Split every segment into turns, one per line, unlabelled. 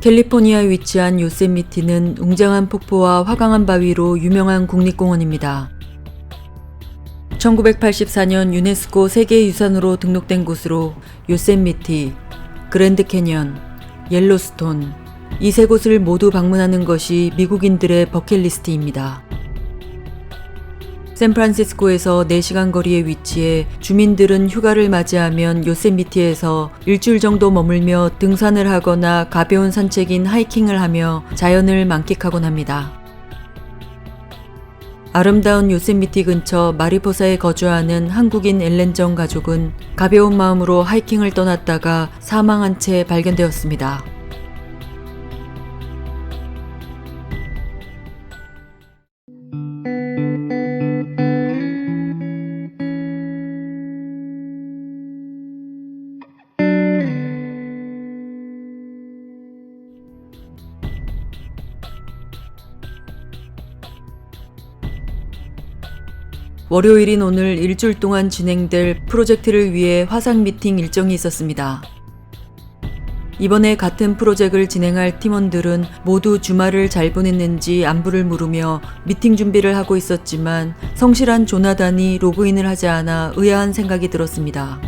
캘리포니아에 위치한 요세미티는 웅장한 폭포와 화강한 바위로 유명한 국립공원입니다. 1984년 유네스코 세계유산으로 등록된 곳으로 요세미티, 그랜드 캐년, 옐로스톤 이 세 곳을 모두 방문하는 것이 미국인들의 버킷리스트입니다. 샌프란시스코에서 4시간 거리에 위치해 주민들은 휴가를 맞이하면 요세미티에서 일주일 정도 머물며 등산을 하거나 가벼운 산책인 하이킹을 하며 자연을 만끽하곤 합니다. 아름다운 요세미티 근처 마리포사에 거주하는 한국인 엘렌정 가족은 가벼운 마음으로 하이킹을 떠났다가 사망한 채 발견되었습니다. 월요일인 오늘 일주일 동안 진행될 프로젝트를 위해 화상 미팅 일정이 있었습니다. 이번에 같은 프로젝트를 진행할 팀원들은 모두 주말을 잘 보냈는지 안부를 물으며 미팅 준비를 하고 있었지만 성실한 조나단이 로그인을 하지 않아 의아한 생각이 들었습니다.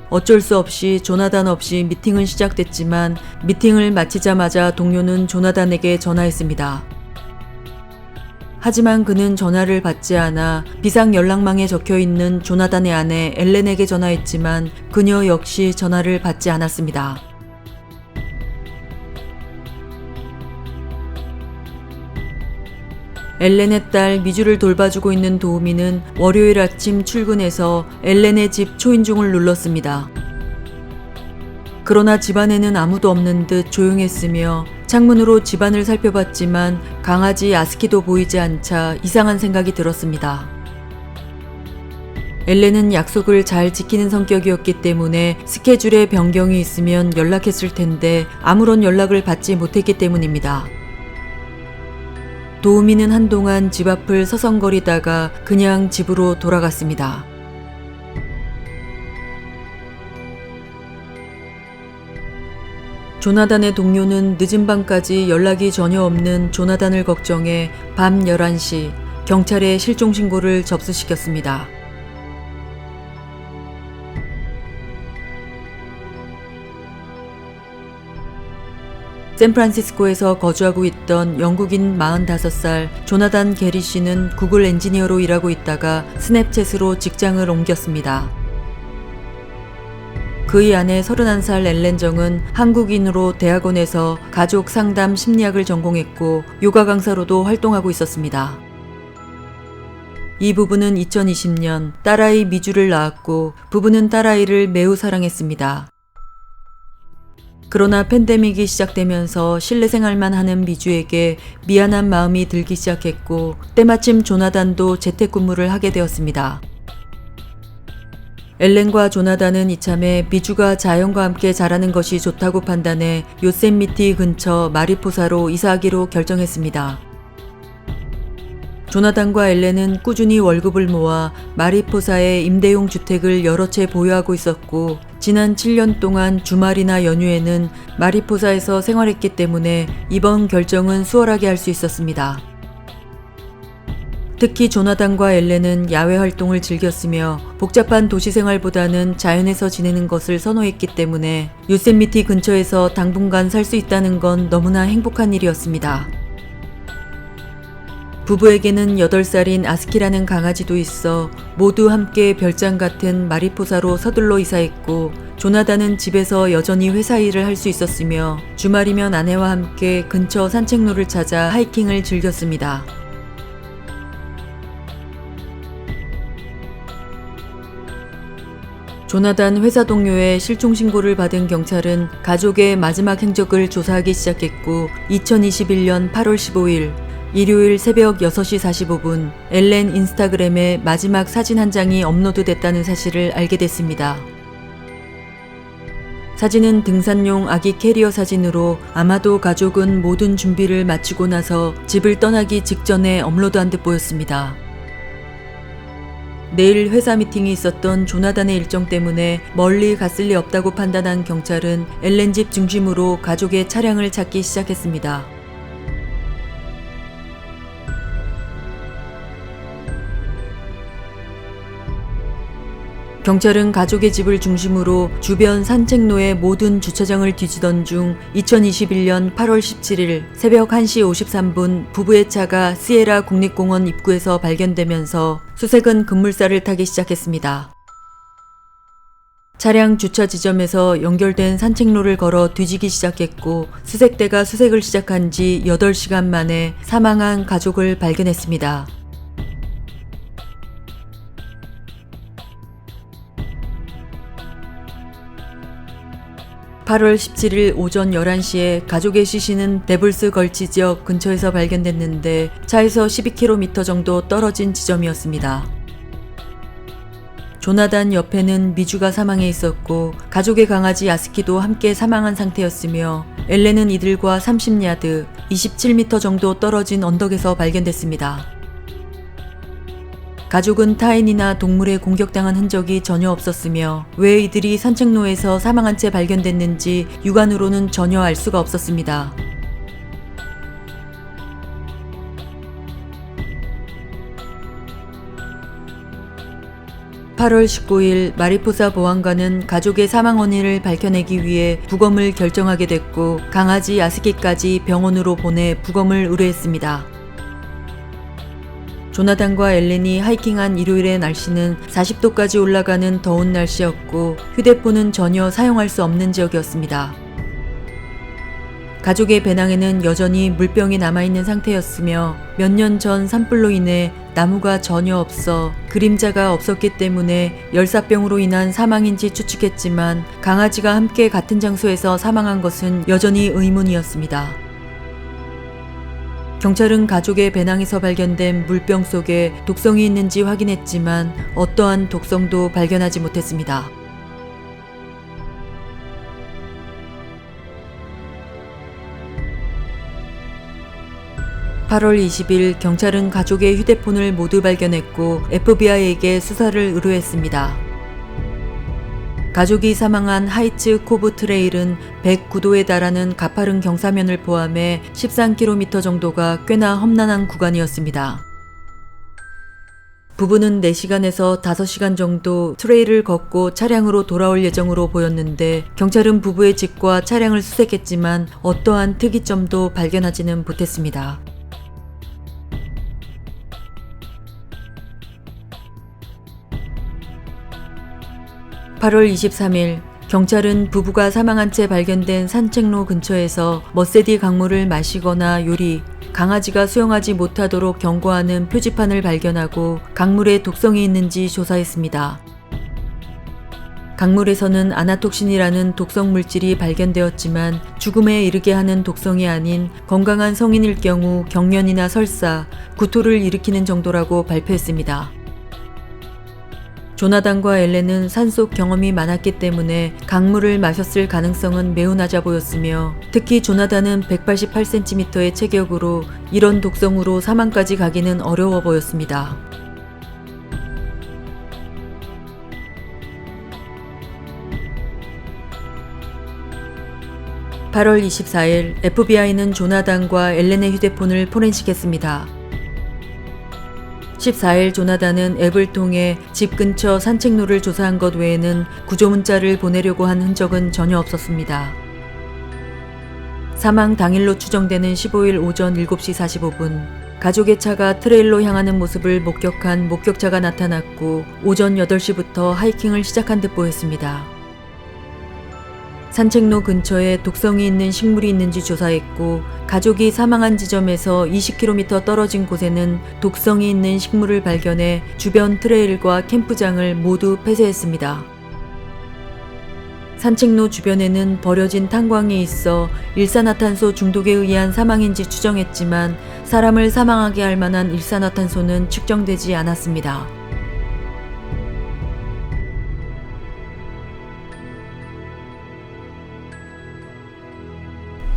어쩔 수 없이 조나단 없이 미팅은 시작됐지만 미팅을 마치자마자 동료는 조나단에게 전화했습니다. 하지만 그는 전화를 받지 않아 비상 연락망에 적혀있는 조나단의 아내 엘렌에게 전화했지만 그녀 역시 전화를 받지 않았습니다. 엘렌의 딸 미주를 돌봐주고 있는 도우미는 월요일 아침 출근해서 엘렌의 집 초인종을 눌렀습니다. 그러나 집안에는 아무도 없는 듯 조용했으며 창문으로 집안을 살펴봤지만 강아지 아스키도 보이지 않자 이상한 생각이 들었습니다. 엘렌은 약속을 잘 지키는 성격이었기 때문에 스케줄에 변경이 있으면 연락했을 텐데 아무런 연락을 받지 못했기 때문입니다. 도우미는 한동안 집 앞을 서성거리다가 그냥 집으로 돌아갔습니다. 조나단의 동료는 늦은 밤까지 연락이 전혀 없는 조나단을 걱정해 밤 11시 경찰에 실종 신고를 접수시켰습니다. 샌프란시스코에서 거주하고 있던 영국인 45살 조나단 게리 씨는 구글 엔지니어로 일하고 있다가 스냅챗으로 직장을 옮겼습니다. 그의 아내 31살 엘렌정은 한국인으로 대학원에서 가족 상담 심리학을 전공했고 요가 강사로도 활동하고 있었습니다. 이 부부는 2020년 딸아이 미주를 낳았고 부부는 딸아이를 매우 사랑했습니다. 그러나 팬데믹이 시작되면서 실내 생활만 하는 미주에게 미안한 마음이 들기 시작했고 때마침 조나단도 재택근무를 하게 되었습니다. 엘렌과 조나단은 이참에 미주가 자연과 함께 자라는 것이 좋다고 판단해 요세미티 근처 마리포사로 이사하기로 결정했습니다. 조나단과 엘렌은 꾸준히 월급을 모아 마리포사의 임대용 주택을 여러 채 보유하고 있었고 지난 7년 동안 주말이나 연휴에는 마리포사에서 생활했기 때문에 이번 결정은 수월하게 할 수 있었습니다. 특히 조나단과 엘렌은 야외 활동을 즐겼으며 복잡한 도시 생활보다는 자연에서 지내는 것을 선호했기 때문에 요세미티 근처에서 당분간 살 수 있다는 건 너무나 행복한 일이었습니다. 부부에게는 8살인 아스키라는 강아지도 있어 모두 함께 별장 같은 마리포사로 서둘러 이사했고 조나단은 집에서 여전히 회사 일을 할 수 있었으며 주말이면 아내와 함께 근처 산책로를 찾아 하이킹을 즐겼습니다. 조나단 회사 동료의 실종 신고를 받은 경찰은 가족의 마지막 행적을 조사하기 시작했고 2021년 8월 15일 일요일 새벽 6시 45분 엘렌 인스타그램에 마지막 사진 한 장이 업로드됐다는 사실을 알게 됐습니다. 사진은 등산용 아기 캐리어 사진으로 아마도 가족은 모든 준비를 마치고 나서 집을 떠나기 직전에 업로드한 듯 보였습니다. 내일 회사 미팅이 있었던 조나단의 일정 때문에 멀리 갔을 리 없다고 판단한 경찰은 엘렌 집 중심으로 가족의 차량을 찾기 시작했습니다. 경찰은 가족의 집을 중심으로 주변 산책로의 모든 주차장을 뒤지던 중 2021년 8월 17일 새벽 1시 53분 부부의 차가 시에라 국립공원 입구에서 발견되면서 수색은 급물살을 타기 시작했습니다. 차량 주차 지점에서 연결된 산책로를 걸어 뒤지기 시작했고 수색대가 수색을 시작한 지 8시간 만에 사망한 가족을 발견했습니다. (8월 17일) 오전 11시에 가족의 시신은 데블스 걸치 지역 근처에서 발견됐는데 차에서 12km 정도 떨어진 지점이었습니다. 조나단 옆에는 미주가 사망해 있었고 가족의 강아지 야스키도 함께 사망한 상태였으며 엘렌은 이들과 30야드, 27m 정도 떨어진 언덕에서 발견됐습니다. 가족은 타인이나 동물에 공격당한 흔적이 전혀 없었으며 왜 이들이 산책로에서 사망한 채 발견됐는지 육안으로는 전혀 알 수가 없었습니다. (8월 19일) 마리포사 보안관은 가족의 사망 원인을 밝혀내기 위해 부검을 결정하게 됐고 강아지 야스키까지 병원으로 보내 부검을 의뢰했습니다. 조나단과 엘렌이 하이킹한 일요일의 날씨는 40도까지 올라가는 더운 날씨였고 휴대폰은 전혀 사용할 수 없는 지역이었습니다. 가족의 배낭에는 여전히 물병이 남아있는 상태였으며 몇 년 전 산불로 인해 나무가 전혀 없어 그림자가 없었기 때문에 열사병으로 인한 사망인지 추측했지만 강아지가 함께 같은 장소에서 사망한 것은 여전히 의문이었습니다. 경찰은 가족의 배낭에서 발견된 물병 속에 독성이 있는지 확인했지만 어떠한 독성도 발견하지 못했습니다. (8월 20일) 경찰은 가족의 휴대폰을 모두 발견했고 FBI에게 수사를 의뢰했습니다. 가족이 사망한 하이츠 코브 트레일은 109도에 달하는 가파른 경사면을 포함해 13km 정도가 꽤나 험난한 구간이었습니다. 부부는 4시간에서 5시간 정도 트레일을 걷고 차량으로 돌아올 예정으로 보였는데 경찰은 부부의 집과 차량을 수색했지만 어떠한 특이점도 발견하지는 못했습니다. (8월 23일) 경찰은 부부가 사망한 채 발견된 산책로 근처에서 머세디 강물을 마시거나 요리, 강아지가 수영하지 못하도록 경고하는 표지판을 발견하고 강물에 독성이 있는지 조사했습니다. 강물에서는 아나톡신이라는 독성 물질이 발견되었지만 죽음에 이르게 하는 독성이 아닌 건강한 성인일 경우 경련이나 설사, 구토를 일으키는 정도라고 발표했습니다. 조나단과 엘렌은 산속 경험이 많았기 때문에 강물을 마셨을 가능성은 매우 낮아 보였으며 특히 조나단은 188cm의 체격으로 이런 독성으로 사망까지 가기는 어려워 보였습니다. (8월 24일) FBI는 조나단과 엘렌의 휴대폰을 포렌식했습니다. 14일 조나단은 앱을 통해 집 근처 산책로를 조사한 것 외에는 구조 문자를 보내려고 한 흔적은 전혀 없었습니다. 사망 당일로 추정되는 15일 오전 7시 45분 가족의 차가 트레일로 향하는 모습을 목격한 목격자가 나타났고 오전 8시부터 하이킹을 시작한 듯 보였습니다. 산책로 근처에 독성이 있는 식물이 있는지 조사했고 가족이 사망한 지점에서 20km 떨어진 곳에는 독성이 있는 식물을 발견해 주변 트레일과 캠프장을 모두 폐쇄했습니다. 산책로 주변에는 버려진 탄광이 있어 일산화탄소 중독에 의한 사망인지 추정했지만 사람을 사망하게 할 만한 일산화탄소는 측정되지 않았습니다.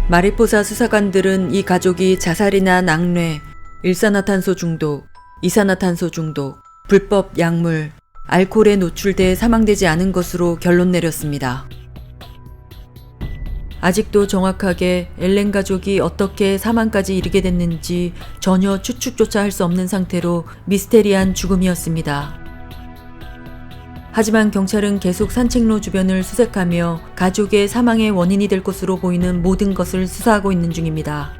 마리포사 수사관들은 이 가족이 자살이나 낙뢰, 일산화탄소 중독, 이산화탄소 중독, 불법 약물, 알코올에 노출돼 사망되지 않은 것으로 결론 내렸습니다. 아직도 정확하게 엘렌 가족이 어떻게 사망까지 이르게 됐는지 전혀 추측조차 할 수 없는 상태로 미스테리한 죽음이었습니다. 하지만 경찰은 계속 산책로 주변을 수색하며 가족의 사망의 원인이 될 것으로 보이는 모든 것을 수사하고 있는 중입니다.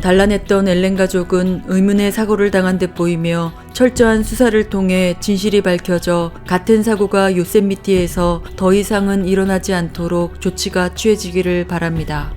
단란했던 엘렌 가족은 의문의 사고를 당한 듯 보이며 철저한 수사를 통해 진실이 밝혀져 같은 사고가 요세미티에서 더 이상은 일어나지 않도록 조치가 취해지기를 바랍니다.